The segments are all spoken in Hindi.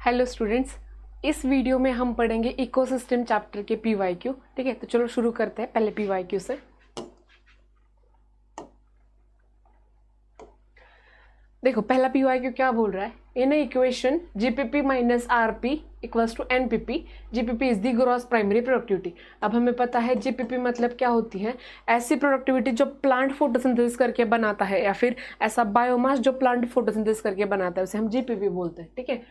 हेलो स्टूडेंट्स, इस वीडियो में हम पढ़ेंगे इकोसिस्टम चैप्टर के पीवाईक्यू। ठीक है, तो चलो शुरू करते हैं पहले पीवाईक्यू से। देखो पहला पीवाईक्यू क्या बोल रहा है, in equation GPP minus RP equals to NPP, GPP is the gross primary productivity. अब हमें पता है जीपीपी मतलब क्या होती है, ऐसी प्रोडक्टिविटी जो प्लांट फोटोसिंथेसिस करके बनाता है, या फिर ऐसा बायोमास जो प्लांट फोटोसिंथेसिस करके बनाता है, उसे हम जीपीपी बोलते हैं। ठीक है,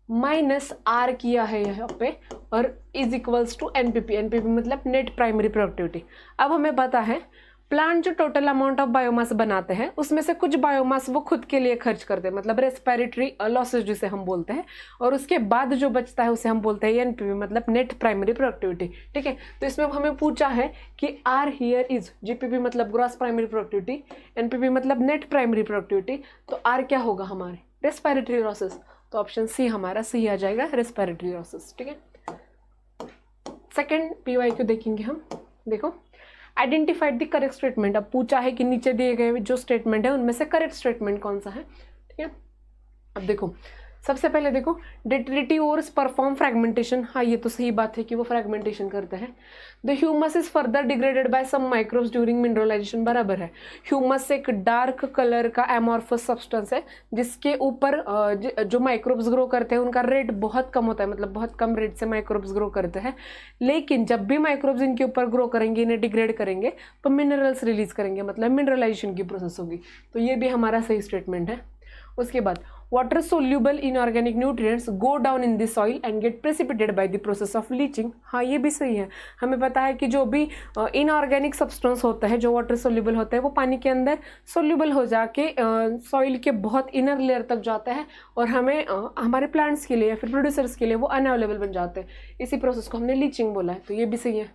माइनस आर किया है यहाँ पे और is equals to NPP. NPP मतलब नेट प्राइमरी प्रोडक्टिविटी। अब हमें पता है प्लांट जो टोटल अमाउंट ऑफ बायोमास बनाते हैं उसमें से कुछ बायोमास वो खुद के लिए खर्च करते हैं, मतलब रेस्पिरेटरी लॉसेज जिसे हम बोलते हैं, और उसके बाद जो बचता है उसे हम बोलते हैं एनपीपी मतलब नेट प्राइमरी प्रोडक्टिविटी। ठीक है, तो इसमें हमें पूछा है कि आर हियर इज, जीपीपी मतलब ग्रॉस प्राइमरी प्रोडक्टिविटी, एनपीपी मतलब नेट प्राइमरी प्रोडक्टिविटी, तो आर क्या होगा हमारे रेस्पिरेटरी लॉसेस, तो ऑप्शन सी हमारा सही आ जाएगा, रेस्पिरेटरी लॉसेस। ठीक है, सेकंड पीवाईक्यू देखेंगे हम। देखो आइडेंटिफाइड द करेक्ट स्टेटमेंट। अब पूछा है कि नीचे दिए गए जो स्टेटमेंट है उनमें से करेक्ट स्टेटमेंट कौन सा है। ठीक है, अब देखो सबसे पहले देखो डेट्रिटिओर्स परफॉर्म फ्रेगमेंटेशन। हाँ, ये तो सही बात है कि वो फ्रेगमेंटेशन करते हैं। The humus is further degraded by some microbes during mineralization, बराबर है। ह्यूमस एक डार्क कलर का एमॉर्फस सब्सटेंस है जिसके ऊपर जो माइक्रोब्स ग्रो करते हैं उनका रेट बहुत कम होता है, मतलब बहुत कम रेट से माइक्रोब्स ग्रो करते हैं। लेकिन जब भी माइक्रोब्स इनके ऊपर ग्रो करेंगे, इन्हें डिग्रेड करेंगे, तो मिनरल्स रिलीज करेंगे, मतलब मिनरलाइजेशन की प्रोसेस होगी। तो ये भी हमारा सही स्टेटमेंट है। उसके बाद water soluble inorganic nutrients go down in the soil and get precipitated by the process of leaching। हाँ, ये भी सही है। हमें पता है कि जो भी इनऑर्गेनिक सब्सटेंस होता है जो वाटर सोल्यूबल होता है वो पानी के अंदर सोल्यूबल हो जाके सॉइल के बहुत इनर लेयर तक जाता है और हमें हमारे प्लांट्स के लिए या फिर प्रोड्यूसर्स के लिए वो अनअवेलेबल बन जाते हैं। इसी प्रोसेस को हमने लीचिंग बोला है, तो ये भी सही है।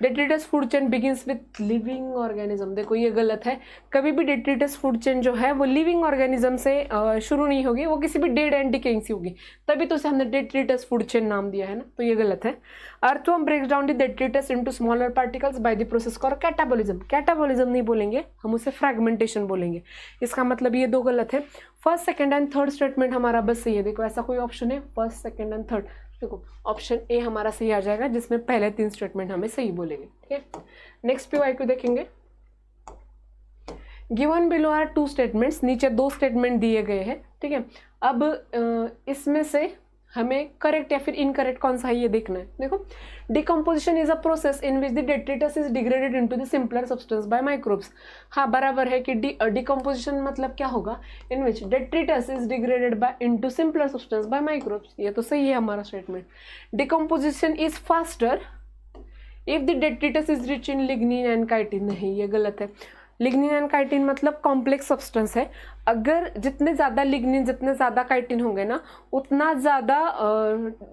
Detritus food chain begins with living organism. देखो ये गलत है, कभी भी डेट्रिटस फूड चेन जो है वो लिविंग ऑर्गेनिज्म से शुरू नहीं होगी, वो किसी भी डेड एंड डिकेइंग से होगी, तभी तो उसे हमने डेट्रिटस फूड चेन नाम दिया है ना, तो ये गलत है। Earthworm breaks down the detritus into smaller particles by the process called catabolism. Catabolism नहीं बोलेंगे हम, उसे फ्रैगमेंटेशन बोलेंगे। इसका मतलब ये दो गलत है। First second and third statement हमारा बस सही है। देखो ऐसा कोई ऑप्शन है फर्स्ट सेकंड एंड थर्ड, देखो ऑप्शन ए हमारा सही आ जाएगा जिसमें पहले तीन स्टेटमेंट हमें सही बोलेंगे। ठीक है, नेक्स्ट पीवाईक्यू देखेंगे। Given below are two statements, नीचे दो स्टेटमेंट दिए गए हैं। ठीक है, अब इसमें से हमें करेक्ट या फिर इनकरेक्ट कौन सा है ये देखना है। देखो decomposition is a process in which the detritus is degraded into the simpler substance by microbes. हाँ, बराबर है कि डिकम्पोजिशन मतलब क्या होगा, in which detritus is degraded by into simpler substance by microbes. ये तो सही है हमारा statement. Decomposition is faster if the detritus is rich in lignin and chitin. नहीं, ये गलत है। लिग्निन एंड काइटिन मतलब कॉम्प्लेक्स सब्सटेंस है, अगर जितने ज़्यादा लिग्निन जितने ज़्यादा काइटिन होंगे ना उतना ज़्यादा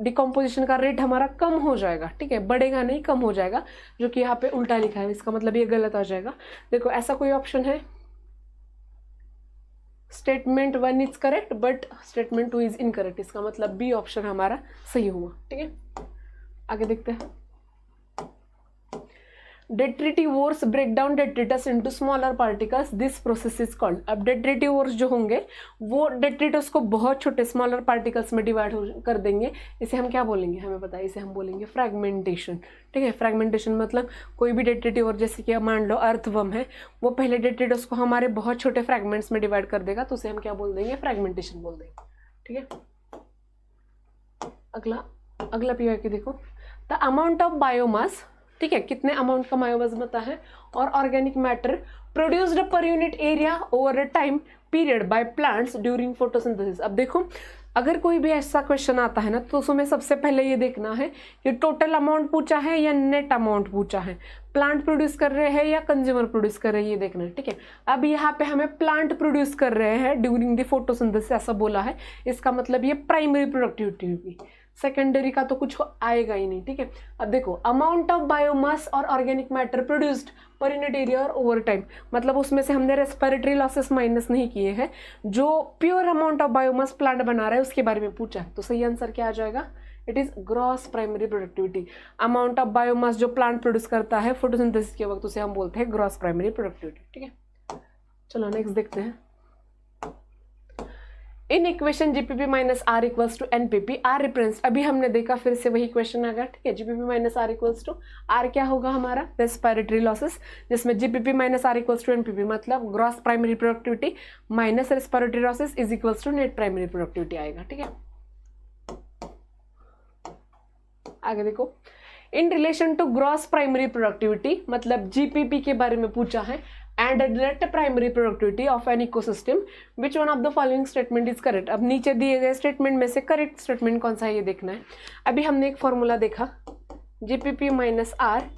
डिकम्पोजिशन का रेट हमारा कम हो जाएगा। ठीक है, बढ़ेगा नहीं, कम हो जाएगा, जो कि यहाँ पे उल्टा लिखा है, इसका मतलब ये गलत आ जाएगा। देखो ऐसा कोई ऑप्शन है, statement 1 is correct but statement 2 is incorrect, इसका मतलब बी ऑप्शन हमारा सही हुआ। ठीक है, आगे देखते हैं। Detritivores break down detritus into smaller particles, this process is called. अब डेट्रिटिवोर्स जो होंगे वो डेट्रिटस को बहुत छोटे स्मॉलर पार्टिकल्स में डिवाइड कर देंगे, इसे हम क्या बोलेंगे हमें पता है, इसे हम बोलेंगे फ्रैगमेंटेशन। ठीक है, फ्रैगमेंटेशन मतलब कोई भी डेट्रिटिवोर, जैसे कि मान लो अर्थवर्म है, वो पहले डेट्रिटस को हमारे बहुत छोटे फ्रैगमेंट्स में डिवाइड कर देगा, तो उसे हम क्या बोल देंगे, फ्रैगमेंटेशन बोल देंगे। ठीक है, अगला पीवाईक्यू देखो। द अमाउंट ऑफ बायोमास, ठीक है, कितने अमाउंट का बायोमास बनता है, और organic matter produced per unit area over a time period by plants during photosynthesis. अब देखो अगर कोई भी ऐसा क्वेश्चन आता है ना तो उसमें सबसे पहले ये देखना है कि टोटल अमाउंट पूछा है या नेट अमाउंट पूछा है, प्लांट प्रोड्यूस कर रहे हैं या कंज्यूमर प्रोड्यूस कर रहे हैं, ये देखना है। ठीक है, अब यहाँ पे हमें प्लांट प्रोड्यूस कर रहे हैं ड्यूरिंग द फोटोसिंथेसिस ऐसा बोला है, इसका मतलब ये प्राइमरी प्रोडक्टिविटी होगी, सेकेंडरी का तो कुछ आएगा ही नहीं। ठीक है, अब देखो अमाउंट ऑफ बायोमास और organic matter produced per unit area और ओवर टाइम, मतलब उसमें से हमने रेस्पिरेटरी लॉसेस माइनस नहीं किए हैं, जो pure amount of biomass plant बना रहा है उसके बारे में पूछा है, तो सही आंसर क्या आ जाएगा, it is gross primary productivity. Amount of biomass जो प्लांट प्रोड्यूस करता है फोटोसिंथेसिस के वक्त उसे हम बोलते हैं ग्रॉस प्राइमरी प्रोडक्टिविटी। ठीक है, चलो नेक्स्ट देखते हैं। In equation GPP minus R equals to NPP, R represents, अभी हमने देखा फिर से वही क्वेश्चन आ गया, ठीक है। GPP minus R equals to R क्या होगा हमारा रेस्पिरेटरी लॉसेस, जिसमें GPP minus R equals to NPP मतलब gross primary productivity minus respiratory losses is equals to net primary productivity आएगा, ठीक है। आगे देखो, in relation to gross primary productivity मतलब जीपीपी के बारे में पूछा है, and net primary productivity of an ecosystem which one of the following statement is correct. अब नीचे दिए गए स्टेटमेंट में से करेक्ट स्टेटमेंट कौन सा है ये देखना है। अभी हमने एक फॉर्मूला देखा, GPP minus R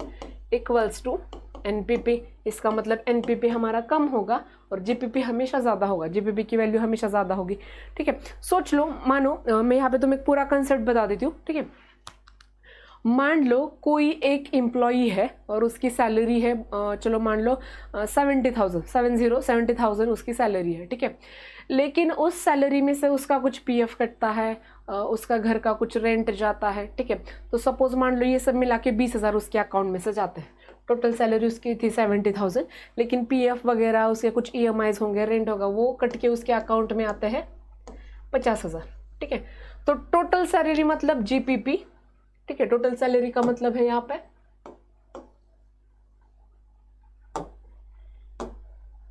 equals to NPP, इसका मतलब एनपीपी हमारा कम होगा और जीपीपी हमेशा ज़्यादा होगा, जीपीपी की वैल्यू हमेशा ज़्यादा होगी, ठीक है। सोच लो, मानो मैं यहाँ पे तुम्हें पूरा कंसेप्ट बता देती हूँ, ठीक है। मान लो कोई एक एम्प्लॉई है और उसकी सैलरी है, चलो मान लो 70,000 उसकी सैलरी है, ठीक है। लेकिन उस सैलरी में से उसका कुछ पीएफ कटता है, उसका घर का कुछ रेंट जाता है, ठीक है। तो सपोज मान लो ये सब मिला के 20,000 उसके अकाउंट में से जाते हैं। टोटल सैलरी उसकी थी 70,000, लेकिन पीएफ वगैरह उसके कुछ ईएमआईज होंगे, रेंट होगा, वो कट के उसके अकाउंट में आते हैं 50,000, ठीक है। तो टोटल सैलरी मतलब जीपीपी, ठीक है। टोटल सैलरी का मतलब है यहाँ पे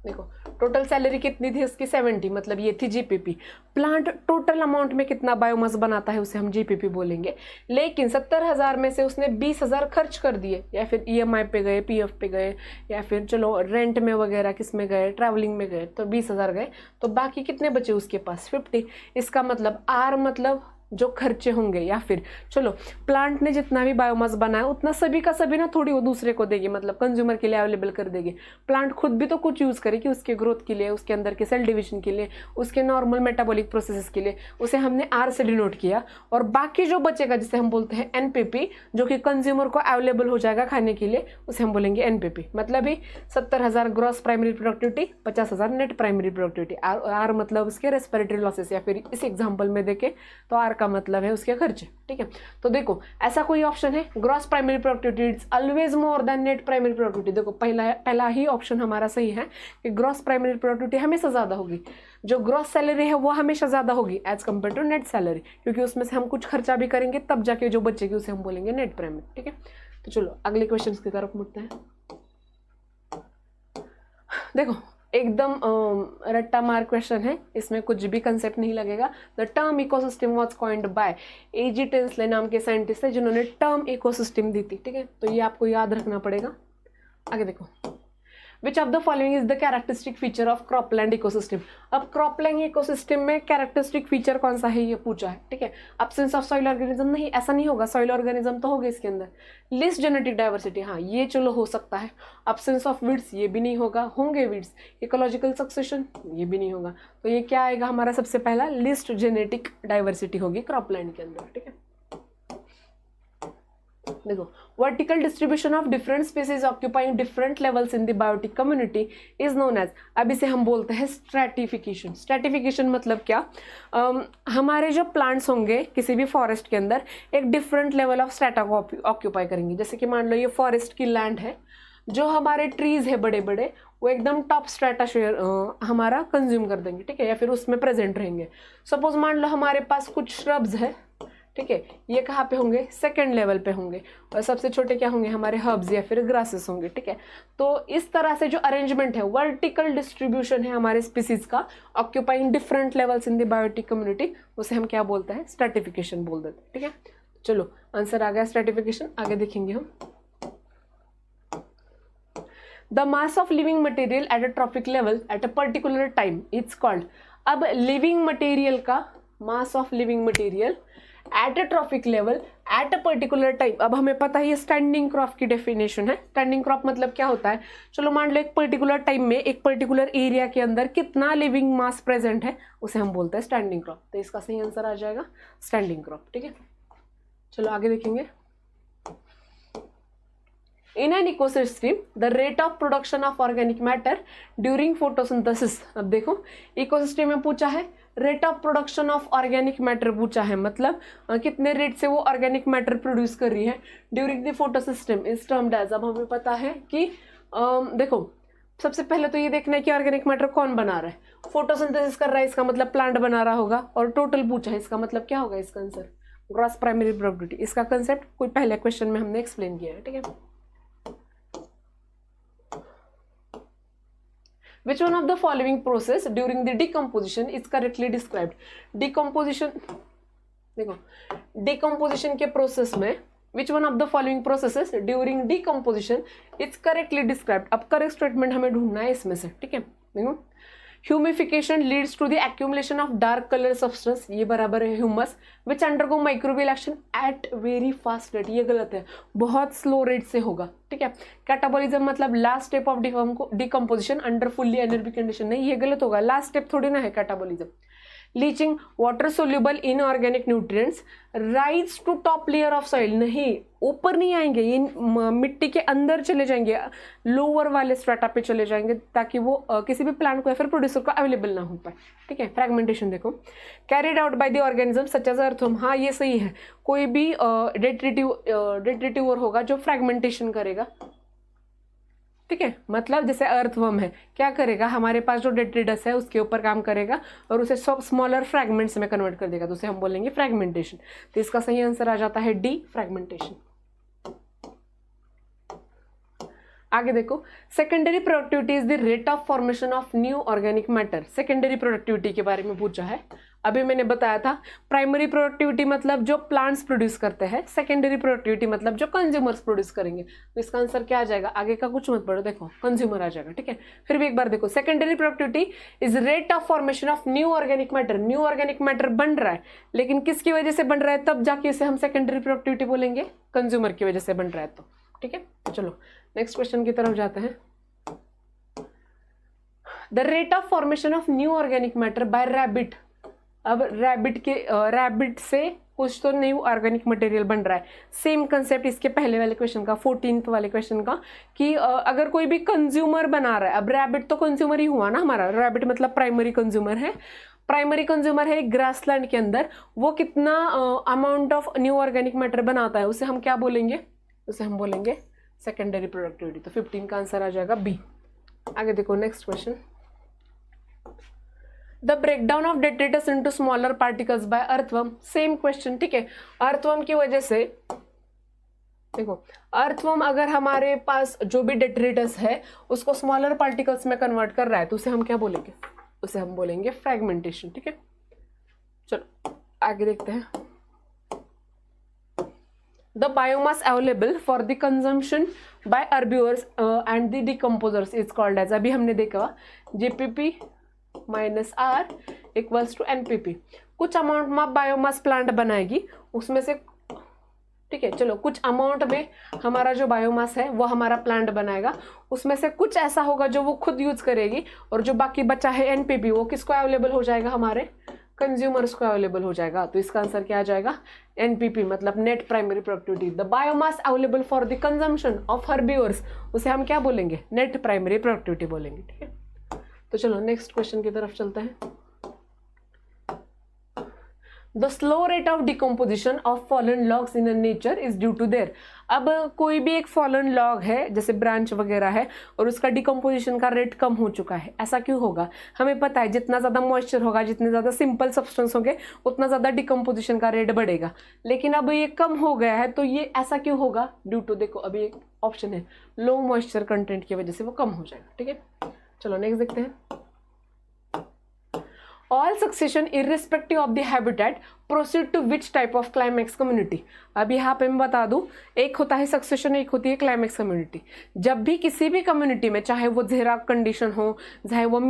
देखो, टोटल सैलरी कितनी थी उसकी 70, मतलब ये थी जीपीपी। प्लांट टोटल अमाउंट में कितना बायोमास बनाता है उसे हम जीपीपी बोलेंगे, लेकिन 70,000 में से उसने 20,000 खर्च कर दिए, या फिर ईएमआई पे गए, पीएफ पे गए, या फिर चलो रेंट में वगैरह किस में गए, ट्रैवलिंग में गए, तो 20,000 गए, तो बाकी कितने बचे उसके पास 50। इसका मतलब आर मतलब जो खर्चे होंगे, या फिर चलो प्लांट ने जितना भी बायोमास बनाया उतना सभी का सभी ना थोड़ी वो दूसरे को देगी, मतलब कंज्यूमर के लिए अवेलेबल कर देगी। प्लांट खुद भी तो कुछ यूज़ करेगी उसके ग्रोथ के लिए, उसके अंदर के सेल डिवीजन के लिए, उसके नॉर्मल मेटाबॉलिक प्रोसेसेस के लिए, उसे हमने आर से डिनोट किया। और बाकी जो बचेगा जिसे हम बोलते हैं एनपीपी, जो कि कंज्यूमर को अवेलेबल हो जाएगा खाने के लिए, उसे हम बोलेंगे एनपीपी। मतलब ही 70,000 gross primary productivity, 50,000 net primary productivity. R मतलब उसके रेस्पिरेटरी लॉसेस, या फिर इस एग्जाम्पल में देखें तो आर का मतलब है उसके खर्चे, ठीक है। तो देखो ऐसा कोई ऑप्शन है, gross primary productivity is always more than net primary productivity. देखो पहला ही ऑप्शन हमारा सही है कि ग्रॉस प्राइमरी प्रोडक्टिविटी हमेशा ज्यादा होगी, जो ग्रॉस सैलरी है वो हमेशा ज्यादा होगी as compared to net salary, क्योंकि उसमें से हम कुछ खर्चा भी करेंगे तब जाके जो बचेगी उसे हम बोलेंगे नेट प्राइमरी, ठीक है। तो चलो अगले क्वेश्चन की तरफ मुड़ते हैं। देखो एकदम रट्टा मार क्वेश्चन है, इसमें कुछ भी कंसेप्ट नहीं लगेगा। The term ecosystem was coined by AG Tansley नाम के साइंटिस्ट है जिन्होंने टर्म इकोसिस्टम दी थी, ठीक है। तो ये आपको याद रखना पड़ेगा। आगे देखो, which of the following is the characteristic feature of cropland ecosystem. अब क्रॉपलैंड इकोसिस्टम में कैरेक्टरिस्टिक फीचर कौन सा है ये पूछा है, ठीक है। एब्सेंस ऑफ सॉइल ऑर्गेनिज्म नहीं, ऐसा नहीं होगा, सॉइल ऑर्गेनिज्म तो होगा इसके अंदर। लिस्ट जेनेटिक डाइवर्सिटी, हाँ ये चलो हो सकता है। एब्सेंस ऑफ वीड्स, ये भी नहीं होगा, होंगे वीड्स। इकोलॉजिकल सक्सेशन, ये भी नहीं होगा। तो ये क्या आएगा हमारा सबसे पहला, लिस्ट जेनेटिक डाइवर्सिटी होगी क्रॉपलैंड के अंदर, ठीक है। देखो, vertical distribution of different species occupying different levels in the biotic community is known as, अब इसे हम बोलते हैं स्ट्रैटिफिकेशन। स्ट्रैटिफिकेशन मतलब क्या, हमारे जो प्लांट्स होंगे किसी भी फॉरेस्ट के अंदर एक डिफरेंट लेवल ऑफ स्ट्रैटा को ऑक्यूपाई करेंगे। जैसे कि मान लो ये फॉरेस्ट की लैंड है, जो हमारे ट्रीज है बड़े बड़े वो एकदम टॉप स्ट्रैटा शेयर हमारा कंज्यूम कर देंगे, ठीक है, या फिर उसमें प्रेजेंट रहेंगे। सपोज मान लो हमारे पास कुछ श्रब्स है, ठीक है, ये कहाँ पे होंगे, सेकेंड लेवल पे होंगे, और सबसे छोटे क्या होंगे, हमारे हर्ब्स या फिर ग्रासेस होंगे, ठीक है। तो इस तरह से जो अरेंजमेंट है, वर्टिकल डिस्ट्रीब्यूशन है हमारे स्पीसीज का occupying different levels in the biotic community, उसे हम क्या बोलते हैं, स्ट्रैटिफिकेशन बोल देते हैं, ठीक है। चलो आंसर आ गया स्ट्रैटिफिकेशन। आगे देखेंगे हम, the mass of living material at a trophic level at a particular time it's called. अब लिविंग मटेरियल का mass of living material at a trophic level at a particular time, अब हमें पता है ये स्टैंडिंग क्रॉप की डेफिनेशन है। स्टैंडिंग क्रॉप मतलब क्या होता है, चलो मान लो एक पर्टिकुलर टाइम में एक पर्टिकुलर एरिया के अंदर कितना लिविंग मास प्रेजेंट है उसे हम बोलते हैं स्टैंडिंग क्रॉप। तो इसका सही आंसर आ जाएगा स्टैंडिंग क्रॉप, ठीक है। चलो आगे देखेंगे, in an ecosystem the rate of production of organic matter during photosynthesis. अब देखो इकोसिस्टम में पूछा है, rate of production of organic matter पूछा है, मतलब कितने रेट से वो ऑर्गेनिक मैटर प्रोड्यूस कर रही है during the photosystem is termed as. अब हमें पता है कि देखो सबसे पहले तो ये देखना है कि ऑर्गेनिक मैटर कौन बना रहा है। फोटोसिंथेसिस कर रहा है, इसका मतलब प्लांट बना रहा होगा, और टोटल पूछा है, इसका मतलब क्या होगा इसका आंसर, ग्रॉस प्राइमरी प्रोडक्टिविटी। इसका कंसेप्ट कोई पहले क्वेश्चन में हमने एक्सप्लेन किया है, ठीक है। Which one of the following process during the decomposition is correctly described? Decomposition, देखो decomposition के प्रोसेस में which one of the following processes during decomposition is correctly described? अब करेक्ट स्टेटमेंट हमें ढूंढना है इसमें से, ठीक है। देखो humification leads to the accumulation of dark colour substance, ये बराबर है humus which undergo microbial action at very fast rate, ये गलत है, बहुत स्लो रेट से होगा, ठीक है। कैटाबॉलिज्म मतलब last step of decomposition under fully anaerobic condition, नहीं ये गलत होगा, लास्ट स्टेप थोड़ी ना है catabolism. Leaching water soluble inorganic nutrients rise to top layer of soil, नहीं ऊपर नहीं आएंगे, ये मिट्टी के अंदर चले जाएंगे, लोअर वाले स्ट्रेटा पे चले जाएंगे, ताकि वो किसी भी प्लांट को या फिर प्रोड्यूसर को अवेलेबल ना हो पाए, ठीक है। फ्रेगमेंटेशन देखो carried out by the organism such as earthworm, हाँ ये सही है, कोई भी डेट्रिटिवर होगा जो फ्रेगमेंटेशन करेगा, ठीक है। मतलब जैसे अर्थवर्म है, क्या करेगा, हमारे पास जो डेट्रिटस है उसके ऊपर काम करेगा और उसे सब स्मॉलर फ्रैगमेंट्स में कन्वर्ट कर देगा, तो उसे हम बोलेंगे फ्रैगमेंटेशन। तो इसका सही आंसर आ जाता है डी, फ्रैगमेंटेशन। आगे देखो secondary productivity is the rate of formation of new organic matter. Secondary productivity के बारे में पूछा है, अभी मैंने बताया था प्राइमरी प्रोडक्टिविटी मतलब जो प्लांट्स प्रोड्यूस करते हैं, सेकेंडरी प्रोडक्टिविटी मतलब जो कंज्यूमर्स प्रोड्यूस करेंगे। तो इसका आंसर क्या आ जाएगा, आगे का कुछ मत पढ़ो, देखो कंज्यूमर आ जाएगा, ठीक है। फिर भी एक बार देखो secondary productivity is rate of formation of new organic matter, new organic matter बन रहा है, लेकिन किसकी वजह से बन रहा है, तब जाके इसे हम सेकेंडरी प्रोडक्टिविटी बोलेंगे, कंज्यूमर की वजह से बन रहा है तो, ठीक है। चलो नेक्स्ट क्वेश्चन की तरफ जाते हैं। The rate of formation of new organic matter bye rabbit, अब रैबिट से कुछ तो न्यू ऑर्गेनिक मटेरियल बन रहा है। सेम कंसेप्ट इसके पहले वाले क्वेश्चन का, 14th वाले क्वेश्चन का, कि अगर कोई भी कंज्यूमर बना रहा है, अब रैबिट तो कंज्यूमर ही हुआ ना हमारा, रैबिट मतलब प्राइमरी कंज्यूमर है, प्राइमरी कंज्यूमर है ग्रासलैंड के अंदर, वो कितना amount of new organic matter बनाता है, उसे हम क्या बोलेंगे, उसे हम बोलेंगे सेकेंडरी प्रोडक्टिविटी। तो 15 का आंसर आ जाएगा बी। आगे देखो next question, the breakdown of detritus into smaller particles by earthworm, same question, ठीक है। अर्थवर्म की वजह से देखो, अर्थवर्म अगर हमारे पास जो भी डेट्रिटस है उसको स्मॉलर पार्टिकल्स में कन्वर्ट कर रहा है, तो उसे हम क्या बोलेंगे, उसे हम बोलेंगे फ्रैगमेंटेशन, ठीक है। चलो आगे देखते हैं। The biomass available for the consumption by herbivores and the decomposers is called as, अभी हमने देखा JPP minus R equals to NPP। कुछ अमाउंट में बायोमास प्लांट बनाएगी, उसमें से, ठीक है, चलो कुछ अमाउंट में हमारा जो बायोमास है वो हमारा प्लांट बनाएगा, उसमें से कुछ ऐसा होगा जो वो खुद यूज करेगी, और जो बाकी बचा है NPP वो किसको अवेलेबल हो जाएगा, हमारे कंज्यूमर्स को अवेलेबल हो जाएगा। तो इसका आंसर क्या आ जाएगा, NPP मतलब net primary productivity. The biomass available for the consumption of herbivores, उसे हम क्या बोलेंगे, नेट प्राइमरी प्रोडक्टिविटी बोलेंगे, ठीक है। तो चलो नेक्स्ट क्वेश्चन की तरफ चलते हैं। The slow rate of decomposition of fallen logs in nature is due to their, अब कोई भी एक फॉलन लॉग है जैसे ब्रांच वगैरह है और उसका डिकम्पोजिशन का रेट कम हो चुका है, ऐसा क्यों होगा, हमें पता है जितना ज़्यादा मॉइस्चर होगा, जितने ज़्यादा सिंपल सब्सटेंस होंगे, उतना ज़्यादा डिकम्पोजिशन का रेट बढ़ेगा, लेकिन अब ये कम हो गया है, तो ये ऐसा क्यों होगा, ड्यू टू, देखो अभी एक ऑप्शन है लो मॉइस्चर कंटेंट की वजह से वो कम हो जाएगा, ठीक है। चलो नेक्स्ट देखते हैं। All succession irrespective of the habitat proceed to which type of climax community? अब यहाँ पे मैं बता दूं, एक होता है सक्सेशन, एक होती है क्लाइमेक्स कम्युनिटी। जब भी किसी भी कम्युनिटी में, चाहे वो ज़ेराक कंडीशन हो, चाहे वो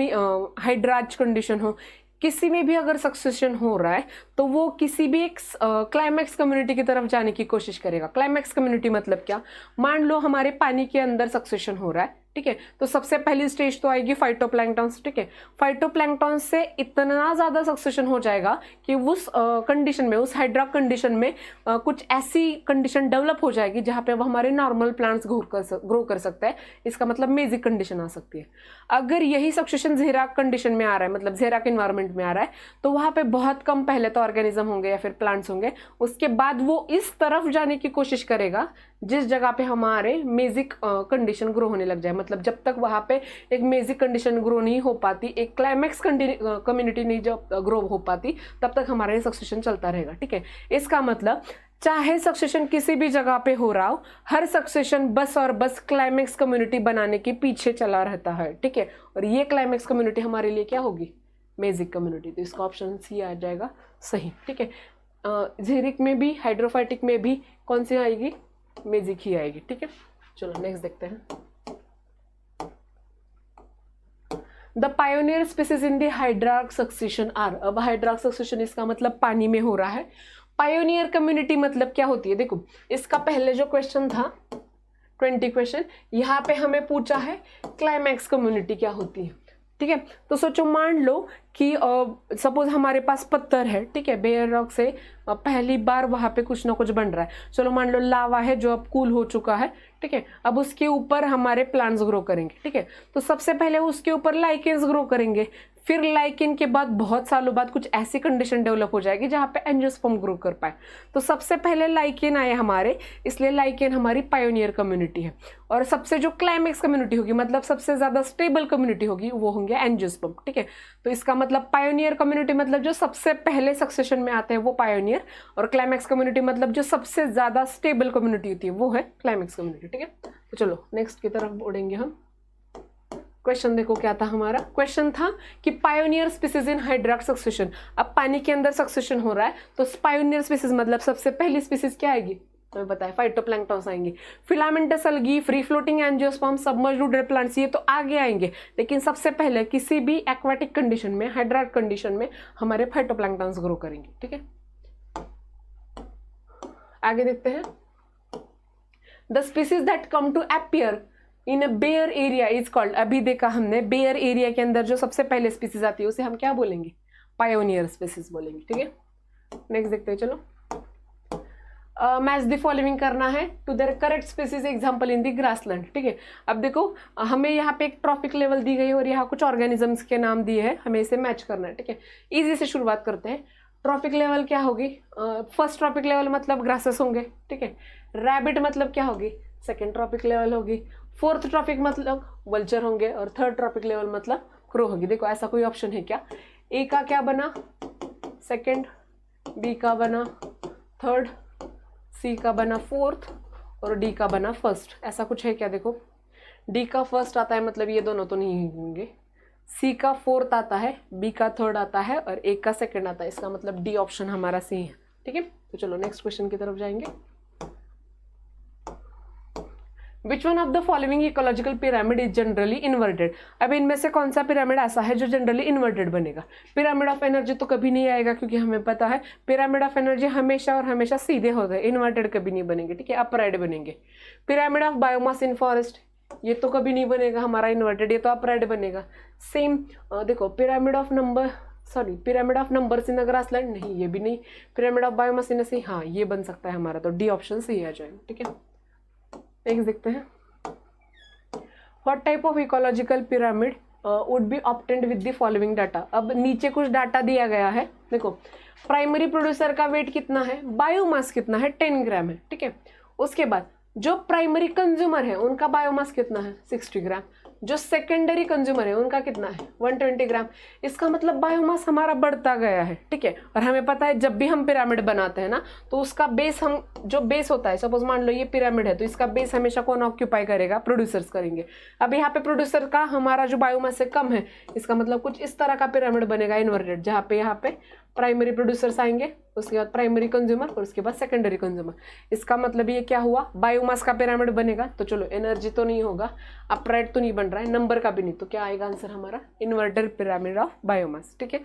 हाइड्राज कंडीशन हो, किसी में भी अगर सक्सेशन हो रहा है तो वो किसी भी एक क्लाइमैक्स कम्युनिटी की तरफ जाने की कोशिश करेगा। क्लाइमैक्स कम्युनिटी मतलब क्या, मान लो हमारे पानी के अंदर सक्सेशन हो रहा है, ठीक है, तो सबसे पहली स्टेज तो आएगी फाइटोप्लैंक्टन, ठीक है। फाइटोप्लैंक्टन से इतना ज़्यादा सक्सेशन हो जाएगा कि उस कंडीशन में, उस हाइड्रा कंडीशन में कुछ ऐसी कंडीशन डेवलप हो जाएगी जहाँ पे वो हमारे नॉर्मल प्लांट्स ग्रो कर सकता है, इसका मतलब मेजिक कंडीशन आ सकती है। अगर यही सक्सेशन ज़ेराक कंडीशन में आ रहा है, मतलब ज़ेराक इन्वायरमेंट में आ रहा है, तो वहाँ पे बहुत कम पहले तो ऑर्गेनिज्म होंगे या फिर प्लांट्स होंगे, उसके बाद वो इस तरफ जाने की कोशिश करेगा जिस जगह पे हमारे मेजिक कंडीशन ग्रो होने लग जाए, मतलब जब तक वहाँ पे एक मेजिक कंडीशन ग्रो नहीं हो पाती, एक क्लाइमैक्स कम्युनिटी नहीं जब ग्रो हो पाती, तब तक हमारा ये सक्सेशन चलता रहेगा। ठीक है, इसका मतलब चाहे सक्सेशन किसी भी जगह पे हो रहा हो, हर सक्सेशन बस और बस क्लाइमैक्स कम्युनिटी बनाने के पीछे चला रहता है। ठीक है, और ये क्लाइमैक्स कम्युनिटी हमारे लिए क्या होगी? Magic community. तो इसका ऑप्शन सी आ जाएगा सही। ठीक है, झेरिक में भी हाइड्रोफाइटिक में भी कौन सी आएगी? मेजिक ही आएगी। ठीक है, चलो नेक्स्ट देखते हैं। The pioneer species in the hydrarch succession are. अब हाइड्रार्क सक्सेशन इसका मतलब पानी में हो रहा है। पायोनियर कम्युनिटी मतलब क्या होती है? देखो, इसका पहले जो क्वेश्चन था 20 क्वेश्चन, यहाँ पे हमें पूछा है क्लाइमैक्स कम्युनिटी क्या होती है। ठीक है, तो सोचो मान लो कि सपोज हमारे पास पत्थर है, ठीक है, बेयर रॉक से पहली बार वहाँ पे कुछ ना कुछ बन रहा है। चलो मान लो लावा है जो अब कूल हो चुका है। ठीक है, अब उसके ऊपर हमारे प्लांट्स ग्रो करेंगे। ठीक है, तो सबसे पहले उसके ऊपर लाइकेन्स ग्रो करेंगे, फिर लाइकेन के बाद बहुत सालों बाद कुछ ऐसी कंडीशन डेवलप हो जाएगी जहाँ पे एंजियोस्पर्म ग्रो कर पाए। तो सबसे पहले लाइकेन आए हमारे, इसलिए लाइकेन हमारी पायोनियर कम्युनिटी है। और सबसे जो क्लाइमैक्स कम्युनिटी होगी, मतलब सबसे ज्यादा स्टेबल कम्युनिटी होगी, वो होंगे एंजियोस्पर्म। ठीक है, तो इसका मतलब पायोनियर कम्युनिटी मतलब जो सबसे पहले सक्सेशन में आते हैं वो पायोनियर, और क्लाइमैक्स कम्युनिटी मतलब जो सबसे ज्यादा स्टेबल कम्युनिटी होती है वो है क्लाइमैक्स कम्युनिटी। ठीक है, तो चलो नेक्स्ट की तरफ बढ़ेंगे हम। क्वेश्चन देखो क्या था हमारा। क्वेश्चन था कि पायोनियर स्पीसीज इन हाइड्रार्क सक्सेशन। अब पानी के अंदर सक्सेशन हो रहा है, तो पायोनियर स्पीसीज मतलब सबसे पहली स्पीसीज क्या आएगी? हमें पता है फाइटोप्लैंक्टन्स आएंगे, filamentous algae, free floating angiosperm, submerged wooded plants, ये तो आगे आएंगे। लेकिन सबसे पहले किसी भी एक्वाटिक कंडीशन में, हाइड्रार्क कंडीशन में हमारे फाइटोप्लैंक्टन्स ग्रो करेंगे। ठीक है, आगे देखते हैं। The species that come to appear in a bare area is called. अभी देखा हमने बेयर एरिया के अंदर जो सबसे पहले स्पीसीज आती है उसे हम क्या बोलेंगे? पायोनियर स्पीसीज बोलेंगे। ठीक है, नेक्स्ट देखते हैं। चलो, मैच द फॉलोइंग करना है to their correct species example in the grassland. ठीक है, अब देखो हमें यहाँ पे एक ट्रॉफिक लेवल दी गई है और यहाँ कुछ ऑर्गेनिजम्स के नाम दिए हैं, हमें इसे मैच करना है। ठीक है, इजी से शुरुआत करते हैं। ट्रॉफिक लेवल क्या होगी? फर्स्ट ट्रॉपिक लेवल मतलब ग्रासेस होंगे। ठीक है, रैबिट मतलब क्या होगी? सेकेंड ट्रॉपिक लेवल होगी। फोर्थ ट्रॉपिक मतलब वल्चर होंगे, और थर्ड ट्रॉपिक लेवल मतलब क्रो होगी। देखो ऐसा कोई ऑप्शन है क्या? ए का क्या बना? सेकेंड, बी का बना थर्ड, सी का बना फोर्थ, और डी का बना फर्स्ट। ऐसा कुछ है क्या? देखो, डी का फर्स्ट आता है मतलब ये दोनों तो नहीं होंगे, सी का फोर्थ आता है, बी का थर्ड आता है, और ए का सेकंड आता है। इसका मतलब डी ऑप्शन हमारा सी है। ठीक है, तो चलो नेक्स्ट क्वेश्चन की तरफ जाएंगे। विच one of the following ecological pyramid is generally inverted. अब इनमें से कौन सा पिरामिड ऐसा है जो जनरली इन्वर्टेड बनेगा? पिरामिड ऑफ एनर्जी तो कभी नहीं आएगा, क्योंकि हमें पता है पिरामिड ऑफ एनर्जी हमेशा और हमेशा सीधे होते हैं, इन्वर्टेड कभी नहीं बनेंगे। ठीक है, अपराइट बनेंगे। Pyramid of biomass in forest, ये तो कभी नहीं बनेगा हमारा इन्वर्टेड, ये तो अपराइट बनेगा। सेम देखो, pyramid of numbers in the grassland, नहीं ये भी नहीं। पिरामिड ऑफ बायोमास इन सी, हाँ ये बन सकता है हमारा, तो डी ऑप्शन सही आ जाएगा। ठीक है, नेक्स्ट देखते हैं। What type of ecological pyramid would be obtained with the following data. अब नीचे कुछ डाटा दिया गया है। देखो, प्राइमरी प्रोड्यूसर का वेट कितना है, बायोमास कितना है, 10 ग्राम है। ठीक है, उसके बाद जो प्राइमरी कंज्यूमर है उनका बायोमास कितना है, 60 ग्राम। जो सेकेंडरी कंज्यूमर है उनका कितना है, 120 ग्राम। इसका मतलब बायोमास हमारा बढ़ता गया है। ठीक है, और हमें पता है जब भी हम पिरामिड बनाते हैं ना, तो उसका बेस, हम जो बेस होता है, सपोज मान लो ये पिरामिड है, तो इसका बेस हमेशा कौन ऑक्यूपाई करेगा, प्रोड्यूसर्स करेंगे। अब यहाँ पे प्रोड्यूसर का हमारा जो बायोमास से कम है, इसका मतलब कुछ इस तरह का पिरामिड बनेगा इन्वर्टेड, जहाँ पे यहाँ पे प्राइमरी प्रोड्यूसर्स आएंगे, उसके बाद प्राइमरी कंज्यूमर, और उसके बाद सेकेंडरी कंज्यूमर। इसका मतलब ये क्या हुआ, बायोमास का पिरामिड बनेगा। तो चलो एनर्जी तो नहीं होगा, अपराइट तो नहीं बन रहा है, नंबर का भी नहीं, तो क्या आएगा आंसर हमारा, इन्वर्टेड पिरामिड ऑफ बायोमास। ठीक है।